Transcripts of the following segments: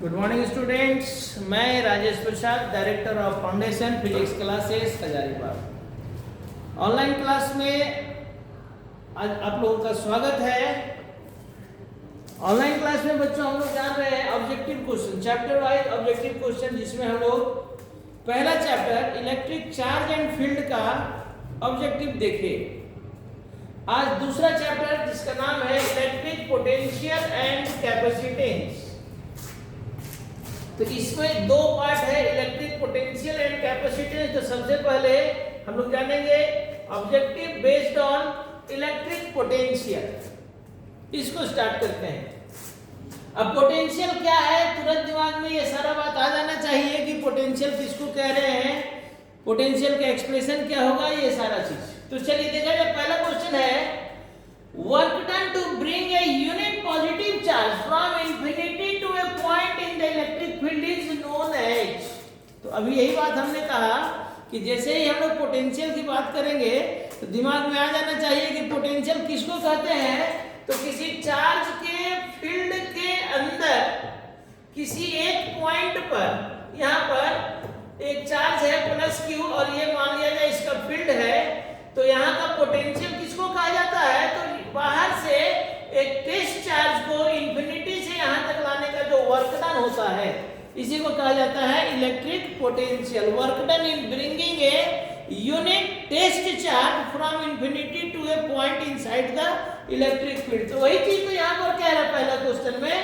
Good morning students, मैं Rajesh Prasad, director of foundation physics classes Hazaribagh. Online class में आज आप लोगों का स्वागत है। ऑनलाइन क्लास में बच्चों हम लोग जान रहे हैं objective question, chapter wise objective question, जिसमें हम लोग पहला chapter electric charge and field का ऑब्जेक्टिव देखे। आज दूसरा चैप्टर जिसका नाम है इलेक्ट्रिक पोटेंशियल एंड कैपेसिटेंस। तो इसमें दो पार्ट है, इलेक्ट्रिक पोटेंशियल एंड कैपेसिटेंस। तो सबसे पहले हम लोग जानेंगे objective based on electric potential. इसको स्टार्ट करते हैं। अब पोटेंशियल क्या है, तुरंत दिमाग में ये सारा बात आ जाना चाहिए कि पोटेंशियल किसको कह रहे हैं, पोटेंशियल का एक्सप्रेशन क्या होगा, ये सारा चीज। तो चलिए देखा जाए। पहला क्वेश्चन है work done to bring a unit positive charge from infinity to a point in the electric field is known as. तो अभी यही बात हमने कहा कि जैसे ही हम लोग पोटेंशियल की बात करेंगे तो दिमाग में आ जाना चाहिए कि पोटेंशियल किसको कहते हैं। तो किसी चार्ज के फील्ड के अंदर किसी एक पॉइंट पर, यहाँ पर एक चार्ज है प्लस क्यू और ये मान लिया जाए इसका फील्ड है, तो यहाँ का पोटेंशियल किसको कहा जाता है। तो बाहर से एक टेस्ट चार्ज को इंफिनिटी से यहाँ तक लाने का जो वर्क डन होता है, इसी को कहा जाता है electric potential. Work done in bringing a unit test charge from infinity to a point inside the electric field. तो वही चीज तो यहाँ पर कह रहा है पहला क्वेश्चन में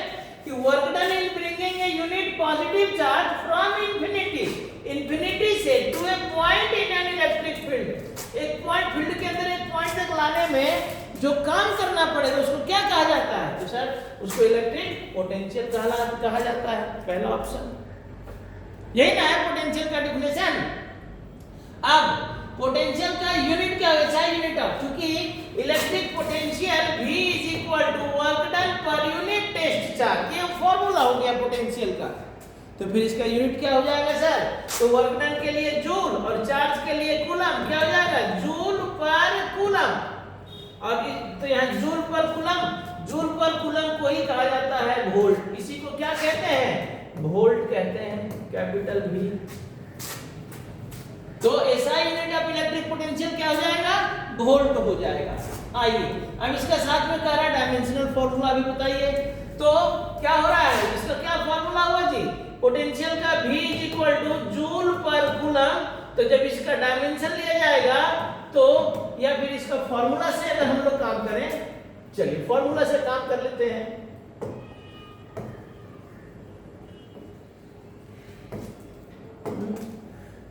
कि work done in bringing a unit positive charge from infinity से to a point in an electric field. एक पॉइंट, फील्ड के अंदर एक पॉइंट तक लाने में जो काम करना पड़ेगा उसको क्या कहा जाता है। तो सर उसको इलेक्ट्रिक पोटेंशियल कहा जाता है। पहला ऑप्शन यही ना है पोटेंशियल का डिफिनेशन। अब पोटेंशियल का यूनिट क्या होगा, यूनिट ऑफ, क्योंकि electric potential V is equal to work done per unit test charge, ये फॉर्मूला हो गया पोटेंशियल का। तो फिर इसका यूनिट क्या हो जाएगा सर। तो वर्क डन के लिए जूल और चार्ज के लिए कूलम, क्या हो जाएगा जूल पर कूलम। और तो यहाँ जूल पर कूलम को ही कहा जाता है वोल्ट। इसी को क्या कहते हैं, वोल्ट कहते हैं, कैपिटल V। तो ऐसा यूनिट ऑफ इलेक्ट्रिक पोटेंशियल क्या हो जाएगा, वोल्ट हो जाएगा। आइए अब इसका साथ में कह रहा है डायमेंशनल फॉर्मूला भी बताइए। तो क्या हो रहा है, इसका क्या फॉर्मूला हुआ जी, पोटेंशियल का V is equal two joule per coulomb. तो जब इसका डायमेंशन लिया जाएगा तो या फिर इसका फॉर्मूला से अगर हम लोग काम करें, चलिए फॉर्मूला से काम कर लेते हैं।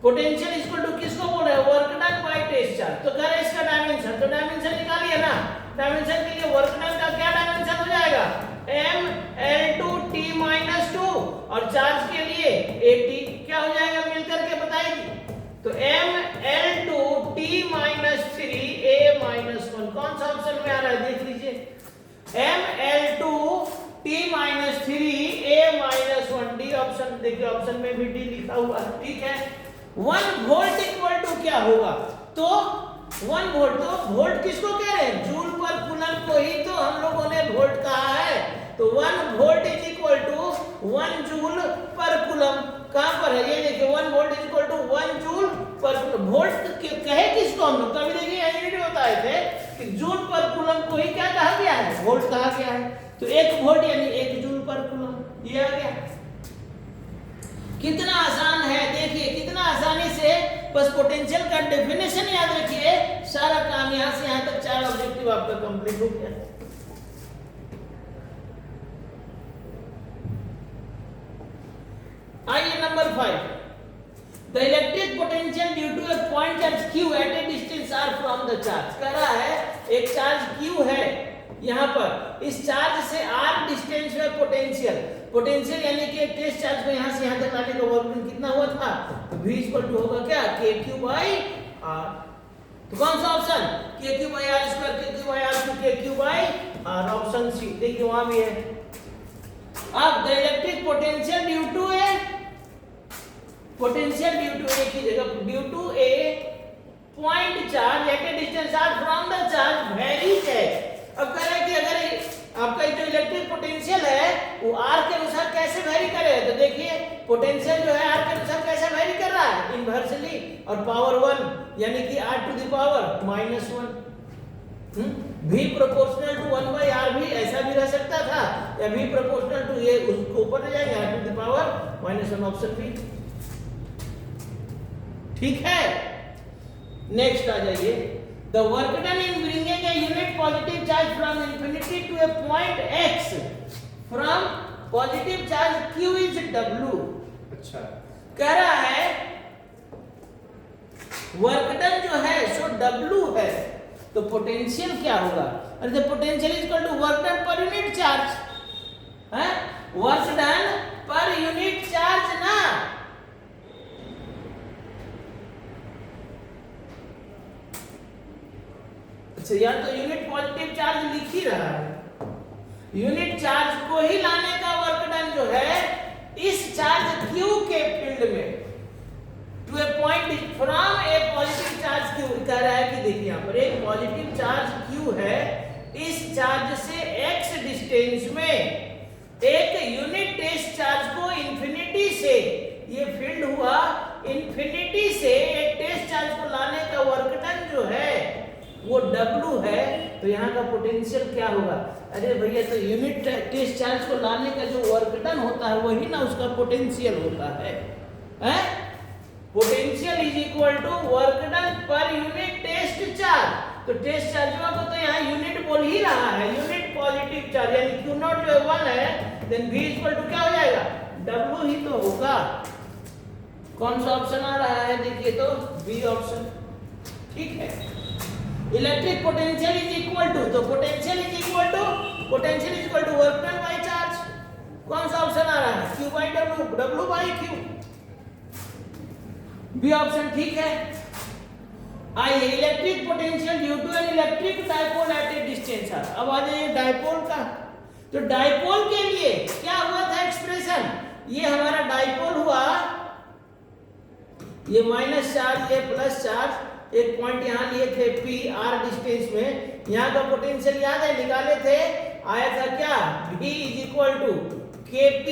पोटेंशियल इक्वल टू किसको बोल रहे हैं, work done by test charge. तो कह रहे इसका डायमेंशन, तो डायमेंशन निकालिए ना। डायमेंशन के लिए वर्क डन का क्या डायमेंशन हो जाएगा, m(L2t-2) और चार्ज के लिए at क्या हो जाएगा मिलकर के बताइए। तो m(L2t-3a-1) कौन सा ऑप्शन में आ रहा है देख लीजिए, m(L2t-3a-1) डी ऑप्शन। देखिए ऑप्शन में भी डी लिखा हुआ है, ठीक है। 1 वोल्ट इक्वल टू क्या होगा, तो 1 वोल्ट, तो वोल्ट किसको कह रहे हैं, जूल पर कूलम को ही तो हम लोगों ने वोल्ट कहा है। तो 1 volt is equal to 1 joule per coulomb. कहां पर है, ये देखिए 1 volt is equal to 1 joule per coulomb. Volt कहे किसको हम लोग, कभी देखिए यूनिट बताए थे कि जूल पर कूलम को ही क्या कहा गया है, वोल्ट कहा गया है। तो 1 वोल्ट यानी 1 जूल पर कूलम, ये आ गया। कितना आसान है, देखिए कितना आसानी से, बस पोटेंशियल का डेफिनेशन याद रखिए, सारा काम यहां से यहां तक 4 ऑब्जेक्टिव आपका कंप्लीट हो गया। आइए number 5, the electric potential due to a point charge Q at a distance r from the charge. कह रहा है एक चार्ज Q है यहाँ पर, इस चार्ज से r डिस्टेंस में पोटेंशियल यानी कि एक टेस्ट चार्ज को यहाँ से यहाँ तक लाने का वर्क डन कितना हुआ था, तो V इक्वल टू होगा क्या, kq/r। तो कौन सा option, kq/r², kq/r2, kq/r, option C. देखिए वहां भी है। अब the electric potential due to a point charge at a distance r from the charge varies है। अब कह रहे हैं कि अगर आपका जो इलेक्ट्रिक पोटेंशियल है वो r के अनुसार कैसे वेरी करेगा, पोटेंशियल जो है आर के अनुसार कैसा वेरी कर रहा है, इनवर्सली, और पावर 1 यानी कि r to the power -1। v proportional to 1 by R भी ऐसा भी रह सकता था, या v प्रोपोर्शनल टू ये उसको ऊपर ले जाएंगे r to the power -1, option B ठीक है। नेक्स्ट आ जाइए, the work done in bringing a unit positive charge from infinity to a point x from positive charge q is w। अच्छा, कह रहा है वर्क डन जो है सो w है, तो पोटेंशियल क्या होगा, अरे the potential is equal to work done per unit charge है, work done per unit charge ना, अच्छा यहाँ तो यूनिट पॉजिटिव चार्ज लिख ही रहा है, यूनिट चार्ज को ही लाने का वर्क डन जो है इस चार्ज q के फील्ड में to a point from a positive charge q, कह रहा है कि देखिए यहाँ पर एक पॉजिटिव चार्ज q है, इस चार्ज से x डिस्टेंस में एक यूनिट टेस्ट चार्ज को इंफिनिटी से, ये फील्ड हुआ इंफिनिटी से एक टेस्ट चार्ज को लाने का वर्क डन जो है वो W है, तो यहाँ का पोटेंशियल क्या होगा, अरे भैया तो यूनिट टेस्ट चार्ज को लाने का जो वर्क डन होता है वही ना उसका पोटेंशियल होता है, हैं? Potential is equal to work done per unit test charge, तो टेस्ट चार्ज को तो यहाँ यूनिट बोल ही रहा है, यूनिट पॉजिटिव चार्ज यानी Q नॉट जो 1 है, देन V इक्वल टू क्या हो जाएगा, W ही तो होगा। कौन सा ऑप्शन आ रहा है, देखिए तो बी ऑप्शन ठीक है। Electric potential is equal to, तो potential is equal to work done by charge, कौन सा ऑप्शन आ रहा है, Q by W, W by Q, B option ठीक है। आइए electric potential due to an electric dipole at a distance R, अब आ जाइए डाइपोल का, तो डाइपोल के लिए क्या हुआ था एक्सप्रेशन, ये हमारा डाइपोल हुआ, ये माइनस चार्ज ये प्लस चार्ज, एक पॉइंट यहाँ लिए थे P R डिस्टेंस में, यहाँ का पोटेंशियल याद है निकाले थे, आया था क्या, V is equal to KP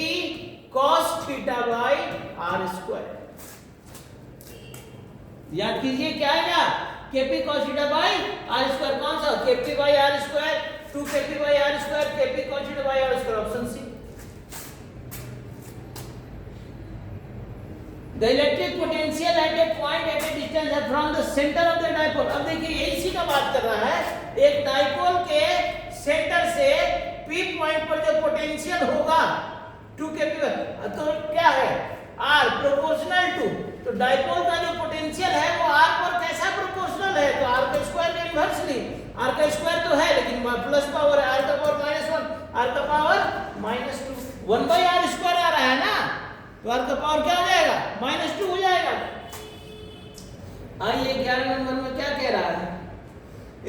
cos theta by R square, याद कीजिए क्या आएगा, KP cos theta by R square, कौन सा KP by R square, 2KP by R square, KP cos theta by R square, option C. The electric potential at a point at a distance है from the center of the dipole, अब देखिए ये इसी का बात कर रहा है, एक डाइपोल के सेंटर से P पॉइंट पर जो पोटेंशियल होगा 2kp, तो क्या है R प्रोपोर्शनल टू, तो डाइपोल का जो पोटेंशियल है वो R पर कैसा प्रोपोर्शनल है, तो R का स्क्वायर के इनवर्सली, R का स्क्वायर तो है लेकिन प्लस पावर है, R का पावर -1, R का पावर -2, 1 बाई R स्क्वायर आ रहा है ना, तो R का पावर क्या हो जाएगा, -2 हो जाएगा। आइए 11 नंबर में क्या कह रहा है,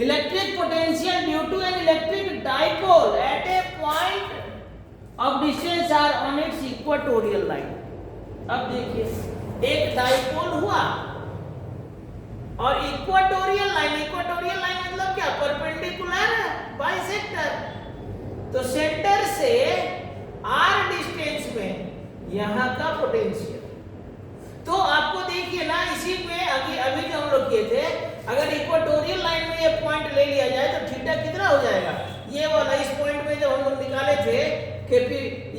electric potential due to an electric dipole at a point of distance R on its equatorial line. अब देखिए एक डाइपोल हुआ और इक्वेटोरियल लाइन मतलब क्या, परपेंडिकुलर बाइसेक्टर, तो सेंटर से R डिस्टेंस में यहाँ का पोटेंशियल, तो आपको देखिए ना इसी में अभी जो हम लोग किए थे, अगर इक्वेटोरियल लाइन में ये पॉइंट ले लिया जाए तो थीटा कितना हो जाएगा, ये वाला, इस पॉइंट में जब हम लोग निकाले थे KP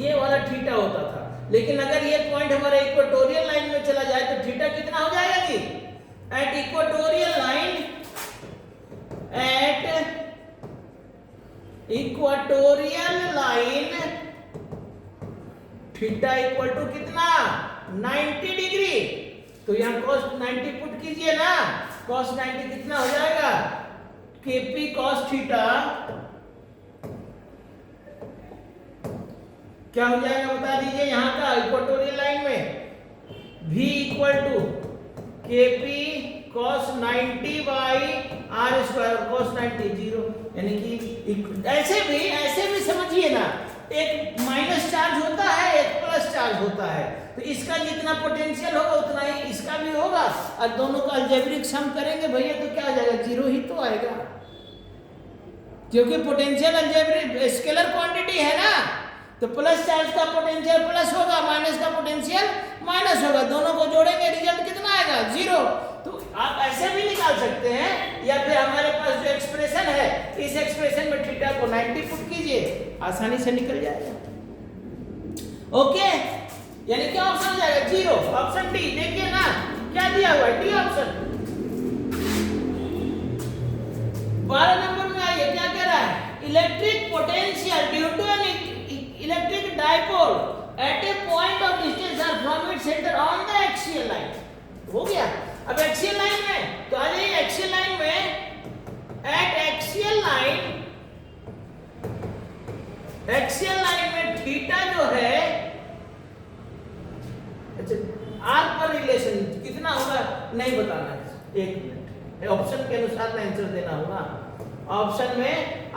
ये वाला थीटा होता था, लेकिन अगर ये पॉइंट हमारे इक्वेटोरियल लाइन में चला जाए तो थीटा कितना हो जाएगा जी, at equatorial line, theta equal to कितना, 90 डिग्री, तो यहाँ cos 90 पुट कीजिए ना, cos 90 कितना हो जाएगा, KP cos थीटा क्या हो जाएगा बता दीजिए, यहाँ का इक्वेटोरियल लाइन में V equal to KP cos 90 by R square, cos 90 0, यानी कि ऐसे भी समझिए ना, एक माइनस चार्ज होता है एक प्लस चार्ज होता है, तो इसका जितना पोटेंशियल होगा उतना ही इसका भी होगा, और दोनों का अलजेब्रिक सम करेंगे भैया तो क्या आ जाएगा, 0 ही तो आएगा, क्योंकि पोटेंशियल अलजेब्रिक स्केलर क्वांटिटी है ना, तो प्लस चार्ज का पोटेंशियल प्लस होगा, माइनस का पोटेंशियल पोटेंशियल माइनस होगा, दोनों को जोड़ेंगे रिजल्ट कितना आएगा 0। तो आप ऐसे भी निकाल सकते हैं, या फिर हमारे पास जो एक्सप्रेशन है इस एक्सप्रेशन में थीटा को 90 पुट कीजिए, आसानी से निकल जाएगा। ओके, यानी क्या ऑप्शन हो जाएगा 0, ऑप्शन डी। देखिए ना क्या दिया हुआ है, डी ऑप्शन। 12 नंबर में आइए, क्या कह रहा है, electric potential due to an electric dipole at a point of distance R from its centre on the axial line. हो गया। अब एक्सियल लाइन में तो आ जाइए, एक्सियल लाइन में एट एक्सियल लाइन में थीटा जो है, अच्छा आर पर रिलेशन कितना होगा नहीं बताना है, 1 मिनट, ऑप्शन के अनुसार ना आंसर देना होगा, ऑप्शन में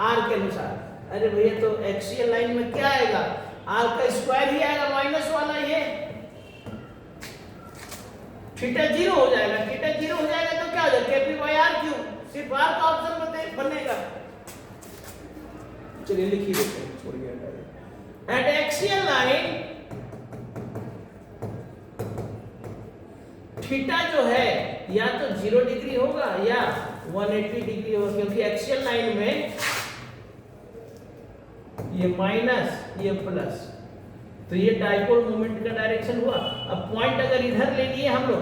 आर के अनुसार। अरे भैया तो एक्सियल लाइन में क्या आएगा, आर का स्क्वायर ही आएगा माइनस वाला, ये थीटा 0 हो जाएगा, थीटा 0 हो जाएगा तो क्या हो जाएगा केपी बाई आर क्यू, सिर्फ आर का ऑप्शन बनेगा। चलिए लिख ही देते हैं, छोड़िए। एट एक्सियल लाइन थीटा जो है या तो 0 डिग्री होगा या 180 डिग्री होगा, क्योंकि एक्सियल लाइन में ये माइनस ये प्लस, तो ये डाइपोल मोमेंट का डायरेक्शन हुआ। अब पॉइंट अगर इधर ले लिए हम लोग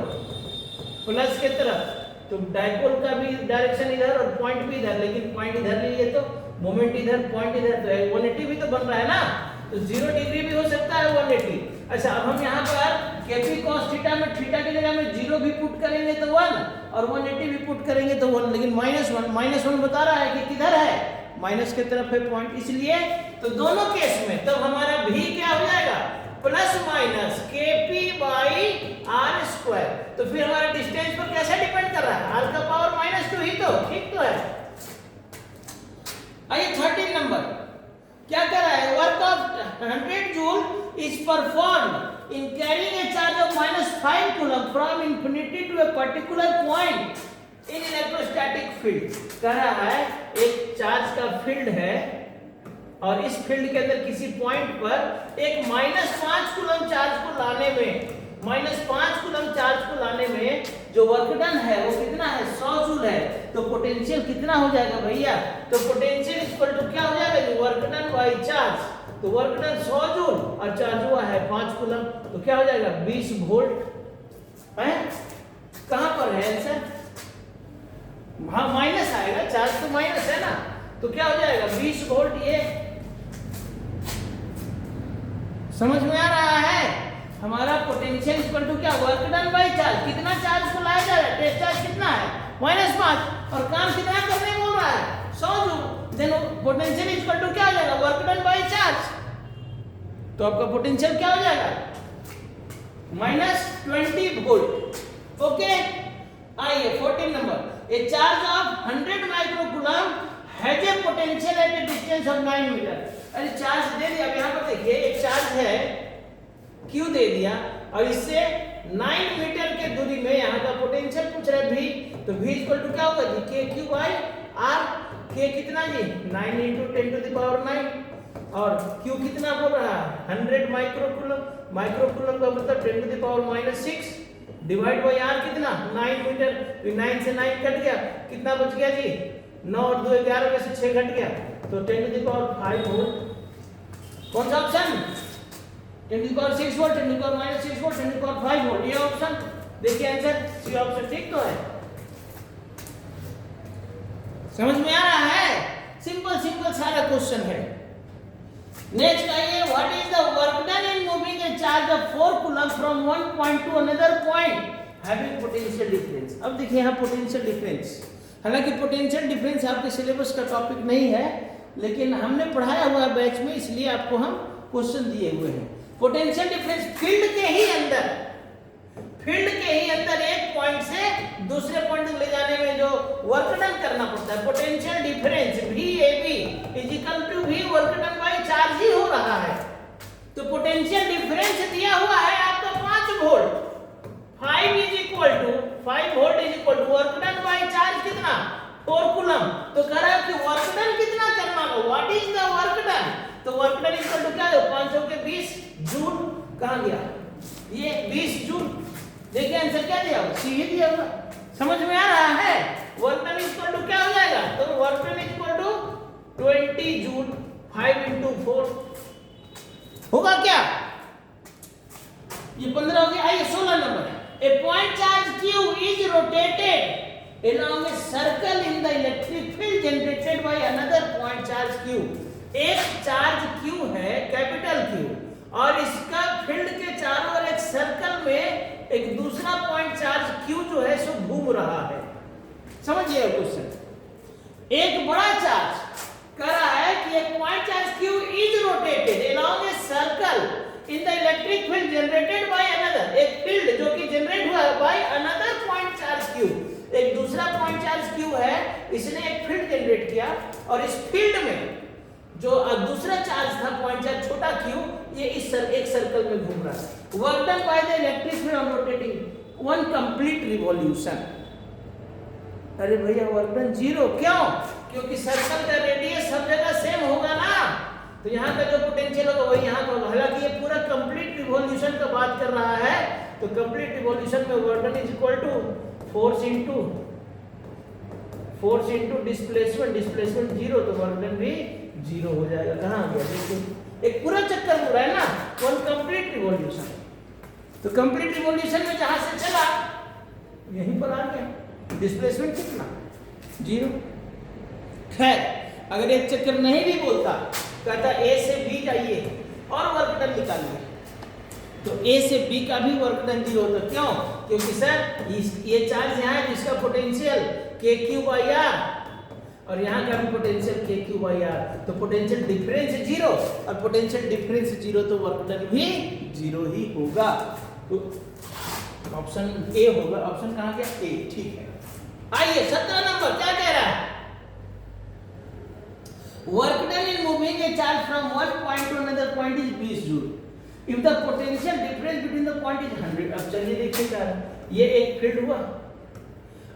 प्लस के तरफ, तो डाइपोल का भी डायरेक्शन इधर और पॉइंट भी इधर, लेकिन पॉइंट इधर लिए तो मोमेंट इधर, पॉइंट इधर, तो 180 भी तो बन रहा है ना, तो 0 डिग्री भी हो सकता है 180। अच्छा, अब हम यहाँ पर केपी cos थीटा में थीटा की जगह में 0 भी पुट करेंगे तो 1 और 180 भी पुट करेंगे तो 1, लेकिन -1 बता रहा है कि किधर है, माइनस के तरफ है पॉइंट, इसलिए तो दोनों केस में तब हमारा भी क्या हो जाएगा plus minus KP by R square. तो फिर हमारा डिस्टेंस पर कैसे डिपेंड कर रहा है, आर का पावर -2 ही तो, ठीक तो है। आइए 13 नंबर क्या कर रहा है, work of 100 joule is performed in carrying a charge of -5 coulomb from infinity to a particular point in electrostatic field. कह रहा है एक चार्ज का फील्ड है और इस फील्ड के अंदर किसी पॉइंट पर एक -5 कूलम चार्ज को लाने में, -5 कूलम चार्ज को लाने में जो वर्क डन है वो कितना है 100 जूल है। तो पोटेंशियल कितना हो जाएगा भैया, तो पोटेंशियल इक्वल टू क्या हो जाएगा, वर्क डन बाई चार्ज, तो वर्क डन 100 जूल और चार्ज हुआ है 5 कूलम, तो क्या हो जाएगा 20 वोल्ट है। कहां पर है आंसर, हाँ माइनस आएगा, चार्ज तो माइनस है ना, तो क्या हो जाएगा 20 वोल्ट। ये समझ में आ रहा है, हमारा पोटेंशियल इक्वल टू क्या, वर्क डन बाई चार्ज, कितना चार्ज को लाया जा रहा है, टेस्ट चार्ज कितना है -5 और काम कितना करने बोल रहा है 100 joule, then potential equal to क्या हो जाएगा वर्क डन बाई चार्ज, तो आपका पोटेंशियल क्या हो जाएगा -20 वोल्ट। ओके, आइए 14 number, a charge of 100 microcoulomb has a potential at a distance of 9 metre. अरे चार्ज दे दिया, अब यहाँ पर देखिए एक चार्ज है Q दे दिया और इससे 9 मीटर के दूरी में यहाँ का पोटेंशियल पूछ रहा है V, तो V इक्वल टू क्या होगा जी KQ बाई R। K कितना जी 9 × 10⁹ और Q कितना बोल रहा है 100 माइक्रोकूलम, माइक्रोकूलम का मतलब 10⁻⁻6 डिवाइड बाई आर कितना 9 मीटर, तो 9 से 9 कट गया, कितना बच गया जी 9 और 2 11 में से 6 घट गया, तो 10⁵ वोल्ट। कौन सा ऑप्शन 10⁶ वोल्ट, 10⁻⁻6 वोल्ट, 10⁵ वोल्ट, ये ऑप्शन देखिए आंसर सी ऑप्शन ठीक तो है। समझ में आ रहा है, सिंपल सिंपल सारा क्वेश्चन है। नेक्स्ट आइए, what is the work done in moving A charge of 4 coulomb from one point two another point having potential difference. अब देखिए यहाँ पोटेंशियल डिफरेंस, हालांकि पोटेंशियल डिफरेंस आपके सिलेबस का टॉपिक नहीं है, लेकिन हमने पढ़ाया हुआ है बैच में, इसलिए आपको हम क्वेश्चन दिए हुए हैं। पोटेंशियल डिफरेंस फील्ड के ही अंदर एक पॉइंट से दूसरे पॉइंट तक ले जाने में जो वर्क डन करना पड़ता है, potential difference VAB = V work done by charge ही हो रहा है। तो पोटेंशियल डिफरेंस दिया हुआ है आपका 5 volt, 5 volt is work done by charge कितना 4 कूलम। तो कह रहा है कि वर्क डन कितना करना है, what is the work done, तो वर्क डन इक्वल टू क्या है 500 के 20 जूल। कहां गया ये 20 जूल। देखिए आंसर क्या दिया होगा, सी ही दिया होगा। समझ में आ रहा है? वर्क डन इक्वल टू क्या हो जाएगा, तो work done equal to 20 joule 5 into 4 होगा क्या? ये 15 हो गया। आइए 16 number, A point charge Q is rotated along a circle in the electric field generated by another point charge Q। एक चार्ज Q है, कैपिटल Q, और इसका फील्ड के चारों ओर एक सर्कल में एक दूसरा पॉइंट चार्ज Q जो है सो घूम रहा है। समझिए क्वेश्चन, एक बड़ा चार्ज कह रहा है कि एक point charge Q is rotated along a circle in the electric field generated by another, एक फील्ड जो कि जनरेट हुआ है by another point charge Q, एक दूसरा पॉइंट चार्ज Q है, इसने एक फील्ड जनरेट किया और इस फील्ड में जो दूसरा चार्ज था पॉइंट चार्ज छोटा Q, ये इस एक सर्कल में घूम रहा है। Work done by the electric field on rotating one complete revolution. अरे भैया वर्क डन 0 क्यों? क्योंकि सर्कल का रेडियस सब जगह सेम होगा ना, तो यहाँ का जो पोटेंशियल होगा वही यहाँ का होगा। हालांकि ये पूरा कंप्लीट रिवॉल्यूशन का बात कर रहा है, तो कंप्लीट रिवॉल्यूशन में work done is equal to force into displacement, displacement 0, तो वर्क डन भी 0 हो जाएगा। कहाँ आ गया, देखिए एक पूरा चक्कर हो रहा है ना, वन कंप्लीट रिवॉल्यूशन। तो कंप्लीट रिवॉल्यूशन में जहां से चला यहीं पर आ गया, डिस्प्लेसमेंट कितना 0। खैर अगर एक चक्कर नहीं भी बोलता, कहता A से B जाइए और वर्क डन निकालिए, तो A से B का भी वर्क डन 0 होता। क्यों? क्योंकि सर ये चार्ज यहाँ है जिसका पोटेंशियल KQ/R और यहाँ का भी पोटेंशियल KQ/R, तो पोटेंशियल डिफरेंस 0 और पोटेंशियल डिफरेंस 0, तो वर्क डन भी 0 ही होगा। तो ऑप्शन A होगा। ऑप्शन कहाँ गया, A, ठीक है। आइए 17 नंबर क्या कह रहा है, work done in moving a charge from one point to another point is 20 joule if the potential difference between the point is 100। अब चलिए देखिए क्या है, ये एक फील्ड हुआ।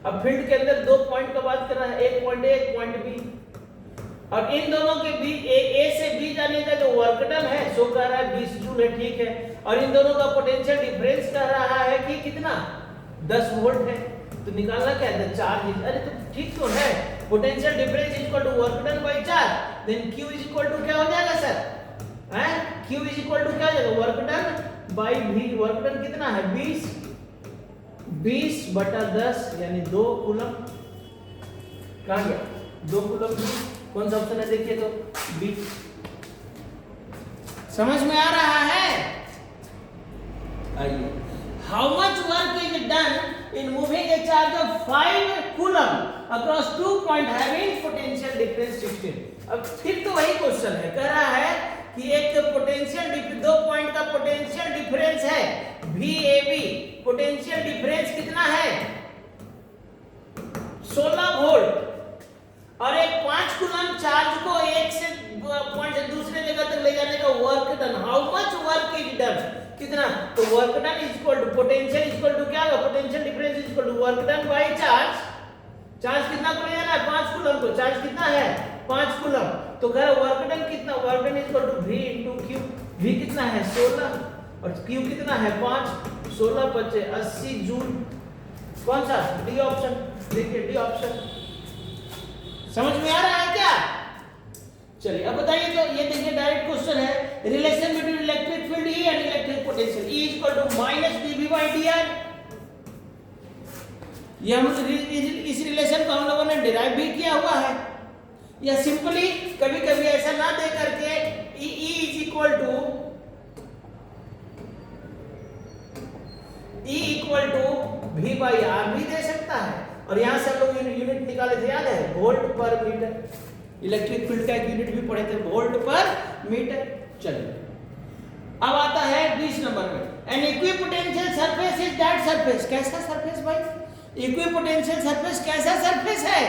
अब फील्ड के अंदर दो पॉइंट का बात कर रहा है, एक पॉइंट A एक पॉइंट B, और इन दोनों के बीच A से B जाने का जो वर्क डन है सो कह रहा है 20 जूल है, ठीक है। और इन दोनों का पोटेंशियल डिफरेंस कह रहा है कि कितना 10 वोल्ट है, तो निकालना क्या है, चार्ज। अरे तो ठीक तो है, potential difference is equal to work done by charge, then Q is equal to क्या हो जाएगा सर, हैं Q इज इक्वल टू क्या हो जाएगा, work done bye V। Work done कितना है 20/10 यानी 2 कूलम। कहां गया 2 कूलम भी, कौन सा ऑप्शन है देखिए तो B। समझ में आ रहा है? आइए, how much work is done in moving a charge of 5 coulomb across 2 points having potential difference 16। अब फिर तो वही क्वेश्चन है, कह रहा है कि एक पोटेंशियल दो पॉइंट का पोटेंशियल डिफरेंस है VAB, पोटेंशियल डिफरेंस कितना है 16 वोल्ट, और एक 5 कूलम चार्ज को एक से पॉइंट से दूसरे जगह तक ले जाने का work done, how much work is done, कितना, तो work done is equal to potential is equal to क्या होगा, potential difference is equal to work done by charge. Charge कितना को ले जाना है 5 कूलम को, चार्ज कितना है 5 कूलम, तो कह रहा वर्क डन कितना, work done is equal to V into Q। V कितना है 16 और Q कितना है 5, 16 बचे 80 जूल। कौन सा, डी ऑप्शन, देखिए डी ऑप्शन। समझ में आ रहा है क्या? चलिए अब बताइए, तो ये देखिए डायरेक्ट क्वेश्चन है, relation between electric field E and electric potential E is equal to -dV/dr। ये हम इस रिलेशन को हम लोगों ने डिराइव भी किया हुआ है, या सिंपली कभी कभी ऐसा ना दे करके E is equal to V/R भी दे सकता है। और यहां से हम लोग यूनिट निकाले थे, याद है, वोल्ट पर मीटर। इलेक्ट्रिक फील्ड का एक यूनिट भी पढ़े थे, वोल्ट पर मीटर। चलिए अब आता है 20 नंबर में, an equipotential surface is that surface. कैसा सरफेस भाई, इक्विपोटेंशियल सरफेस कैसा सरफेस है,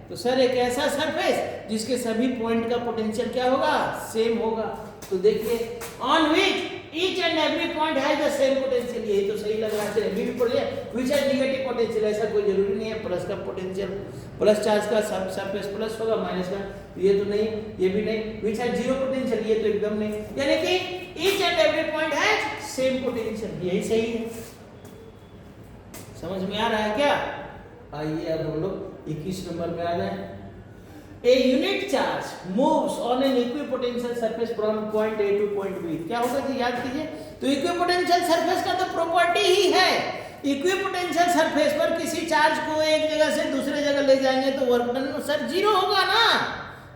तो सर एक ऐसा सरफेस जिसके सभी पॉइंट का पोटेंशियल क्या होगा, सेम होगा। तो देखिए, on which each and every point has the same potential. यही तो सही लग रहा है, चलिए भी पढ़िए, व्हिच हैज नेगेटिव पोटेंशियल। ऐसा कोई जरूरी नहीं है, प्लस का पोटेंशियल, प्लस चार्ज का सरफेस प्लस होगा, माइनस का ये तो नहीं, ये भी नहीं। व्हिच हैज जीरो पोटेंशियल, ये तो एकदम नहीं। यानी कि each and every point has same potential, यही सही है। समझ में आ रहा है क्या? आइए अब हम लोग 21 नंबर पे आ जाए। A unit charge moves on an equipotential surface from point A to point B। क्या होगा जी, याद कीजिए। तो इक्विपोटेंशियल सरफेस का तो प्रॉपर्टी ही है, इक्विपोटेंशियल सरफेस पर किसी चार्ज को एक जगह से दूसरे जगह ले जाएंगे तो वर्क डन सर जीरो होगा ना।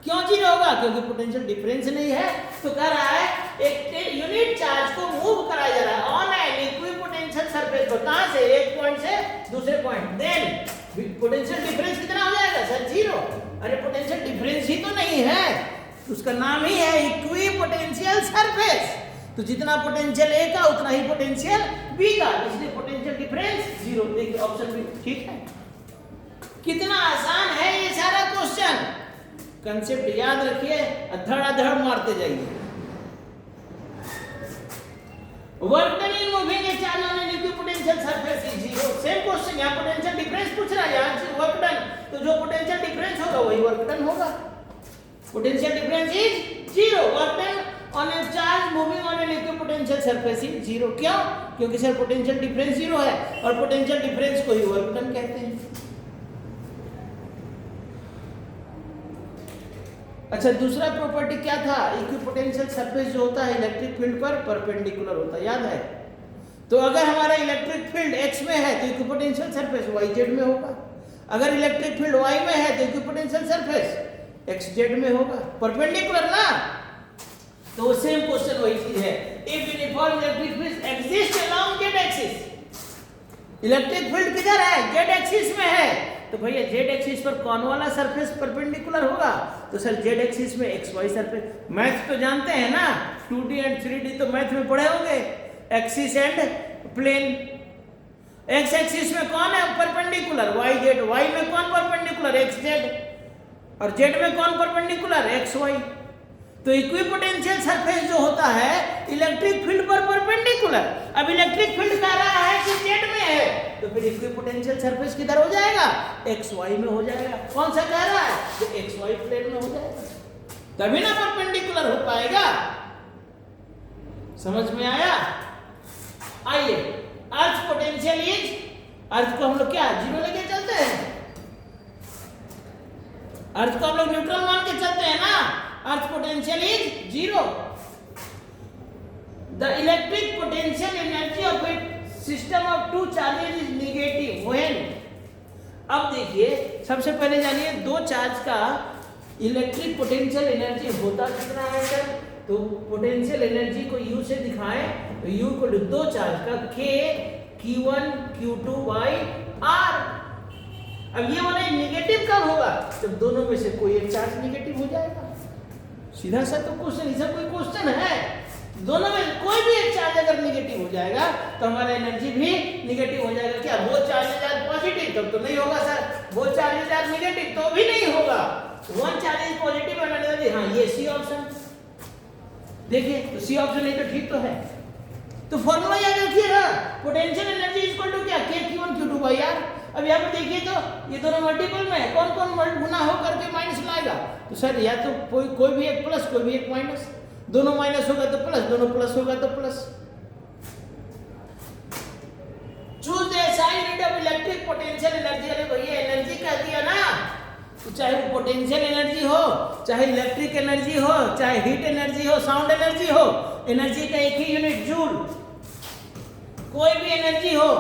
क्यों जीरो होगा? क्योंकि पोटेंशियल डिफरेंस नहीं है। तो कह रहा है एक यूनिट चार्ज को मूव कराया जा रहा है ऑन एन इक्विपोटेंशियल सरफेस पर, कहां से? एक पॉइंट से दूसरे पॉइंट। देन पोटेंशियल डिफरेंस कितना हो जाएगा सर? जीरो। अरे पोटेंशियल डिफरेंस ही तो नहीं है, उसका नाम ही है इक्विपोटेंशियल सरफेस। तो जितना पोटेंशियल ए का उतना ही पोटेंशियल बी का, इसलिए पोटेंशियल डिफरेंस जीरो। देखिए ऑप्शन बी ठीक है। कितना आसान है ये सारा क्वेश्चन, कंसेप्ट याद रखिए, धड़ाधड़ मारते जाइए। Work done in moving A charge on an equipotential surface is zero. Same question, यहाँ पोटेंशियल डिफरेंस पूछ रहा है, यहाँ वर्क डन, तो जो पोटेंशियल डिफरेंस होगा वही वर्क डन होगा। Potential difference is zero, work done on A charge moving on an equipotential surface is zero. क्यों? क्योंकि सर पोटेंशियल डिफरेंस जीरो है और पोटेंशियल डिफरेंस को ही वर्क डन कहते हैं। अच्छा, दूसरा प्रॉपर्टी क्या था? इक्विपोटेंशियल सरफेस जो होता है इलेक्ट्रिक फील्ड पर परपेंडिकुलर होता है, याद है? तो अगर हमारा इलेक्ट्रिक फील्ड x में है तो इक्विपोटेंशियल सरफेस yz में होगा, अगर इलेक्ट्रिक फील्ड y में है तो इक्विपोटेंशियल सरफेस xz में होगा, परपेंडिकुलर ना। तो सेम क्वेश्चन वही चीज है। If uniform electric field exist along z axis, electric field किधर है? z एक्सिस में है, तो भैया z एक्सिस पर कौन वाला सरफेस परपेंडिकुलर होगा? तो सर z एक्सिस में xy सरफेस। मैथ तो जानते हैं ना, 2D एंड 3D तो मैथ में पढ़े होंगे, axis and plane. x axis में कौन है परपेंडिकुलर? yz। y में कौन परपेंडिकुलर? xz। और z में कौन परपेंडिकुलर? xy। तो इक्विपोटेंशियल सरफेस जो होता है इलेक्ट्रिक फील्ड पर परपेंडिकुलर। अब इलेक्ट्रिक फील्ड कह रहा है कि z में है, तो फिर इक्विपोटेंशियल सरफेस किधर हो जाएगा? xy में हो जाएगा। कौन सा कह रहा है? तो xy प्लेन में हो जाएगा, तभी ना परपेंडिकुलर हो पाएगा। समझ में आया? आइए, अर्थ पोटेंशियल इज, अर्थ को हम लोग क्या जीरो लेके चलते हैं? अर्थ को हम लोग न्यूट्रल मान के चलते हैं ना। Earth potential is zero. The electric potential energy of a system of two charges is negative when. अब देखिए, सबसे पहले जानिए दो चार्ज का इलेक्ट्रिक पोटेंशियल एनर्जी होता कितना है सर? तो पोटेंशियल एनर्जी को U से दिखाएं तो U को दो चार्ज का K Q1 Q2 by R। अब ये वाला नेगेटिव कब होगा? जब दोनों में से कोई एक चार्ज नेगेटिव हो जाएगा। सीधा सा तो क्वेश्चन, ऐसा कोई क्वेश्चन है? दोनों में कोई भी एक चार्ज अगर नेगेटिव हो जाएगा तो हमारा एनर्जी भी नेगेटिव हो जाएगा। क्या वो चार्ज पॉजिटिव? तब तो नहीं होगा सर। वो चार्ज नेगेटिव तो भी नहीं होगा। One charge is positive and another, हाँ ये सी ऑप्शन। देखिए तो सी ऑप्शन नहीं तो ठीक तो है। तो फॉर्मूला याद रखिएगा, पोटेंशियल एनर्जी इक्वल टू क्या? K Q1 Q2 by R। अब यहाँ पे देखिए तो ये दोनों मल्टीपल में है, कौन कौन गुना हो करके माइनस लाएगा? तो सर या तो कोई भी एक प्लस, कोई भी एक माइनस, दोनों माइनस होगा तो प्लस, दोनों प्लस होगा तो plus. Choose the SI unit of electric potential energy. अरे भैया एनर्जी कह दिया ना, तो चाहे वो पोटेंशियल एनर्जी हो, चाहे इलेक्ट्रिक एनर्जी हो, चाहे हीट एनर्जी हो, साउंड एनर्जी हो, एनर्जी का एक ही यूनिट जूल। कोई भी एनर्जी हो,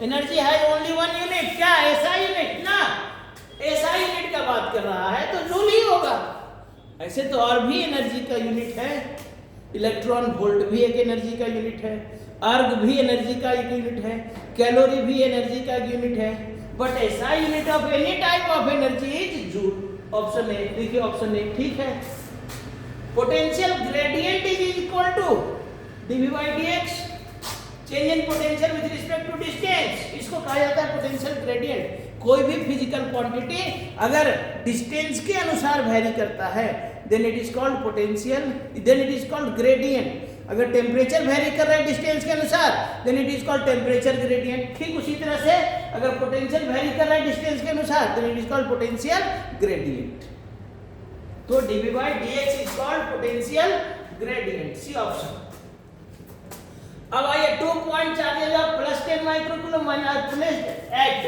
एनर्जी है ओनली वन यूनिट। क्या? SI यूनिट ना। SI यूनिट का बात कर रहा है तो जूल ही होगा। ऐसे तो और भी एनर्जी का यूनिट है, इलेक्ट्रॉन वोल्ट भी एक एनर्जी का यूनिट है, अर्ग भी एनर्जी का एक यूनिट है, कैलोरी भी एनर्जी का एक यूनिट है, but SI unit of any type of energy is joule. Option A, देखिए ऑप्शन ए ठीक है। Potential gradient is equal to dV by dx, change in potential with respect to distance. इसको कहा जाता है पोटेंशियल ग्रेडियंट। कोई भी physical quantity अगर डिस्टेंस के अनुसार वैरी करता है then it is called potential, then it is called gradient. अगर टेम्परेचर वैरी कर रहा है डिस्टेंस के अनुसार then it is called temperature gradient. ठीक उसी तरह से अगर पोटेंशियल वैरी कर रहा है डिस्टेंस के अनुसार then it is called potential gradient. तो dV by dx is called potential gradient, C option. अब आइए point charges of plus 10 microcoulomb placed at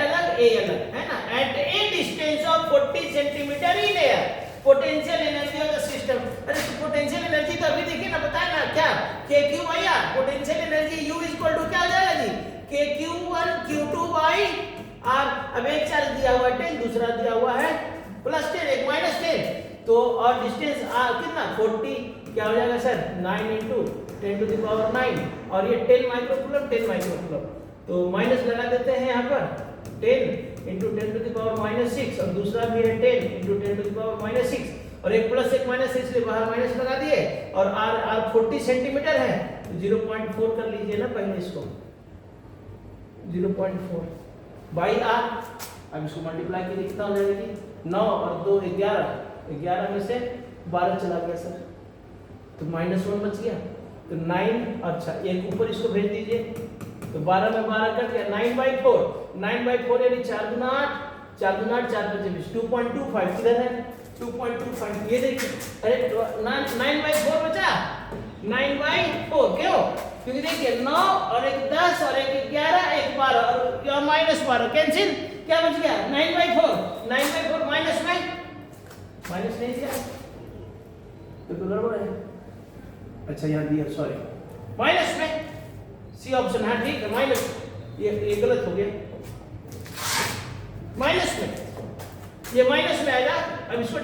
अलग ए अलग है ना, at a distance of 40 centimetre in air, potential energy of the system. अरे तो पोटेंशियल एनर्जी तो अभी देखिए ना, बताए ना क्या, के क्यू भैया potential energy U equal to क्या हो जाएगा जी, के Q1 Q2 बाई आर। अब एक चार्ज दिया हुआ है 10, दूसरा दिया हुआ है प्लस 10, एक माइनस 10, तो और डिस्टेंस कितना 40, क्या हो जाएगा sir 9 into 10 to the power 9, और ये 10 माइक्रोकूलम 10 माइक्रोकूलम, तो माइनस लगा देते हैं यहाँ पर 10 into 10 to the power minus 6, और दूसरा भी है 10 into 10 to the power minus 6, और एक प्लस एक माइनस इसलिए बाहर माइनस लगा दिए, और आर 40 सेंटीमीटर है तो 0.4 कर लीजिए ना पहले इसको, 0.4 बाई आर। अब इसको मल्टीप्लाई करके कितना हो जाएगा जी, 9 और 2 11, 11 में से 12 चला गया सर, तो -1 बच गया, तो 9, अच्छा एक ऊपर इसको भेज दीजिए, तो 12 में 12 कट गया, 9/4, 9/4 यानी 4 दूना 8, 4 दूना 8, 4 5 20, 2.25 किधर है 2.25, ये देखिए, अरे 9/4 बचा, 9/4 क्यों, क्योंकि देखिए 9 और एक 10 और एक 11, एक 12 और क्या -12 कैंसिल, क्या बच गया 9/4, 9/4 माइनस में माइनस नहीं दिया तो गड़बड़ है, अच्छा यहाँ दिया सॉरी, माइनस में सी ऑप्शन, हाँ ठीक है माइनस, ये गलत हो गया, माइनस में, ये माइनस में आएगा। अब इसको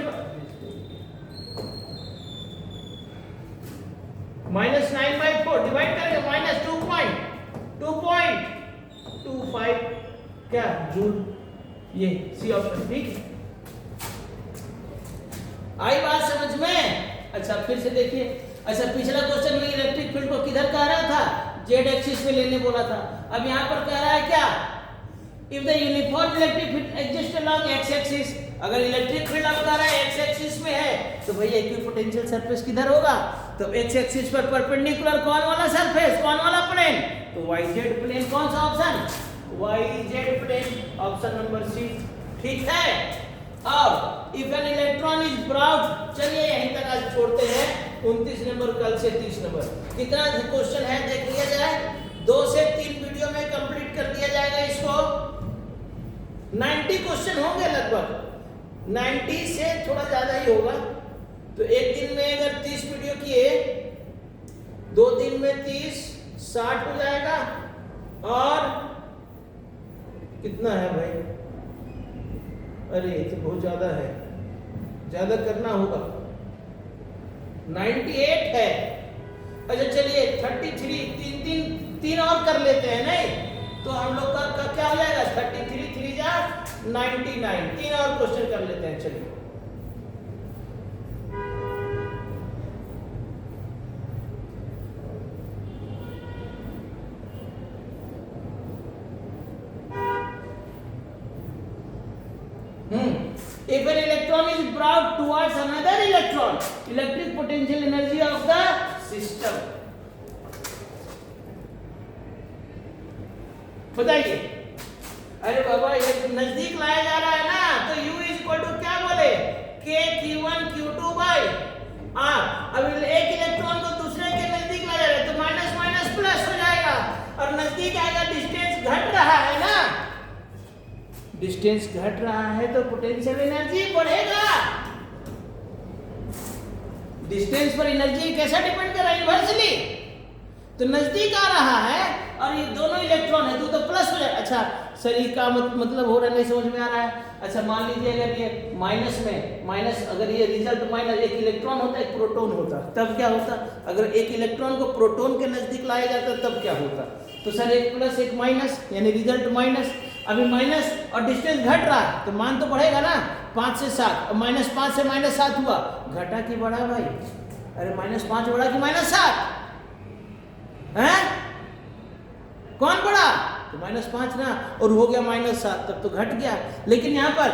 -9/4 डिवाइड करेंगे -2.25 क्या जूल, ये सी ऑप्शन ठीक है, आई बात समझ में। अच्छा फिर से देखिए, अच्छा पिछला क्वेश्चन में इलेक्ट्रिक फील्ड को किधर कह रहा था, जेड एक्सिस पे लेने बोला था, अब यहाँ पर कह रहा है क्या, if the uniform electric field exist along x axis, अगर इलेक्ट्रिक फील्ड आप कह रहा है एक्स एक्सिस में है तो भैया इक्विपोटेंशियल सरफेस किधर होगा, तो एक्स एक्सिस पर परपेंडिकुलर कौन वाला सरफेस, कौन वाला प्लेन, तो वाईजेड प्लेन, कौन सा option, YZ plane, option number C ठीक है। और if an electron is brought, चलिए यहीं तक आज छोड़ते हैं, 29 नंबर कल से 30 नंबर, कितना क्वेश्चन है देख लिया जाए, 2 से 3 वीडियो में कंप्लीट कर दिया जाएगा इसको, 90 क्वेश्चन होंगे लगभग, 90 से थोड़ा ज्यादा ही होगा, तो एक दिन में अगर 30 वीडियो किए, 2 दिन में 30 60 हो जाएगा, और कितना है भाई, अरे ये तो बहुत ज्यादा है, ज्यादा करना होगा, 98 है, अच्छा चलिए 33 तीन और कर लेते हैं, नहीं तो हम लोग का क्या हो जाएगा 33 3 जा 99, 3 और क्वेश्चन कर लेते हैं, चलिए if an electron is brought towards another electron, electric potential energy of the system, बताइए, अरे बाबा ये तो नजदीक लाया जा रहा है ना, तो U इज इक्वल टू क्या बोले, K Q1 Q2 by R, अब एक इलेक्ट्रॉन को दूसरे के नजदीक लाया जा रहा है तो माइनस माइनस प्लस हो जाएगा, और नजदीक आएगा, डिस्टेंस घट रहा है ना, डिस्टेंस घट रहा है तो पोटेंशियल एनर्जी बढ़ेगा, डिस्टेंस पर एनर्जी कैसा डिपेंड कर रहा है, इनवर्सली, तो नजदीक आ रहा है और ये दोनों इलेक्ट्रॉन है तो प्लस हो जाए। अच्छा सर ये का मतलब हो रहा है, नहीं समझ में आ रहा है। अच्छा मान लीजिए अगर ये माइनस में माइनस, अगर ये रिजल्ट माइनस, एक इलेक्ट्रॉन होता एक प्रोटॉन होता, तब क्या होता, अगर एक इलेक्ट्रॉन को प्रोटॉन के नजदीक लाया जाता तब क्या होता, तो सर एक प्लस एक माइनस यानी रिजल्ट माइनस, अभी माइनस और डिस्टेंस घट रहा है तो मान तो बढ़ेगा ना, 5 से 7, और -5 से -7 हुआ, घटा कि बढ़ा भाई, अरे -5 बढ़ा कि -7 है, कौन बढ़ा, तो -5 ना, और हो गया -7, तब तो घट गया, लेकिन यहाँ पर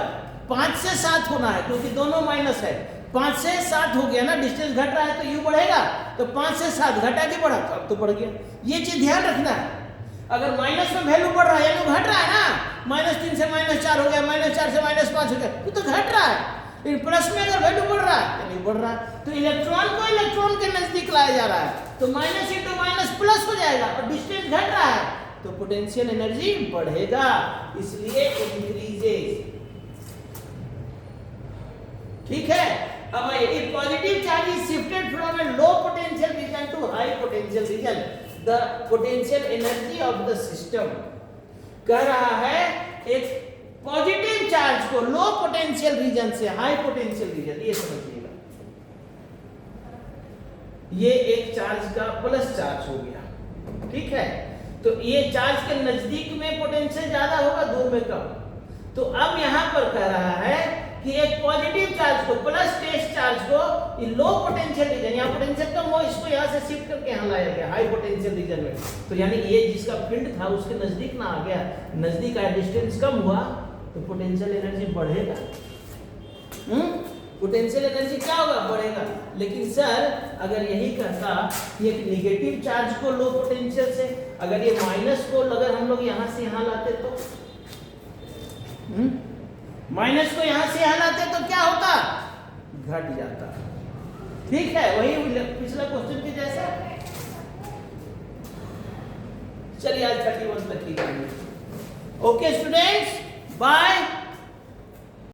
5 से 7 होना है क्योंकि दोनों माइनस है, 5 से 7 हो गया ना, डिस्टेंस घट रहा है तो यू बढ़ेगा, तो 5 से 7 घटा के बढ़ा, तो अब तो बढ़ गया, ये चीज ध्यान रखना है। अगर माइनस में वैल्यू बढ़ रहा है यानी घट रहा है ना, -3 से -4 हो गया, -4 से -5 हो गया, ये तो घट रहा है, लेकिन प्लस में अगर वैल्यू बढ़ रहा है यानी बढ़ रहा है, तो इलेक्ट्रॉन को इलेक्ट्रॉन के नजदीक लाया जा रहा है, तो -(-) माइनस प्लस हो जाएगा और डिस्टेंस घट रहा है तो पोटेंशियल एनर्जी बढ़ेगा, इसलिए इंक्रीजेस। ठीक है, अब if positive charge is shifted from a low potential region to high potential region, the potential energy of the system. कह रहा है एक पॉजिटिव चार्ज को लो पोटेंशियल रीजन से हाई पोटेंशियल रीजन, ये समझिएगा, ये एक चार्ज का प्लस चार्ज हो गया, ठीक है, तो ये चार्ज के नजदीक में पोटेंशियल ज्यादा होगा, दूर में कम। तो अब यहां पर कह रहा है कि एक पॉजिटिव चार्ज को प्लस टेस्ट चार्ज को लो पोटेंशियल रीजन, यहाँ पोटेंशियल कम हो, इसको यहाँ से शिफ्ट करके यहाँ लाया गया हाई पोटेंशियल रीजन में, तो यानी ये जिसका फील्ड था उसके नजदीक ना आ गया, नजदीक आया, डिस्टेंस कम हुआ तो पोटेंशियल एनर्जी बढ़ेगा। पोटेंशियल एनर्जी क्या होगा, बढ़ेगा। लेकिन सर अगर यही कहता कि एक नेगेटिव चार्ज को लो पोटेंशियल से, अगर ये माइनस को अगर हम लोग यहाँ से यहाँ लाते तो माइनस को यहाँ से यहाँ लाते तो क्या होता, घट जाता। ठीक है, वही पिछला क्वेश्चन के जैसा। चलिए आज 31 तक ही करेंगे। Okay students, bye.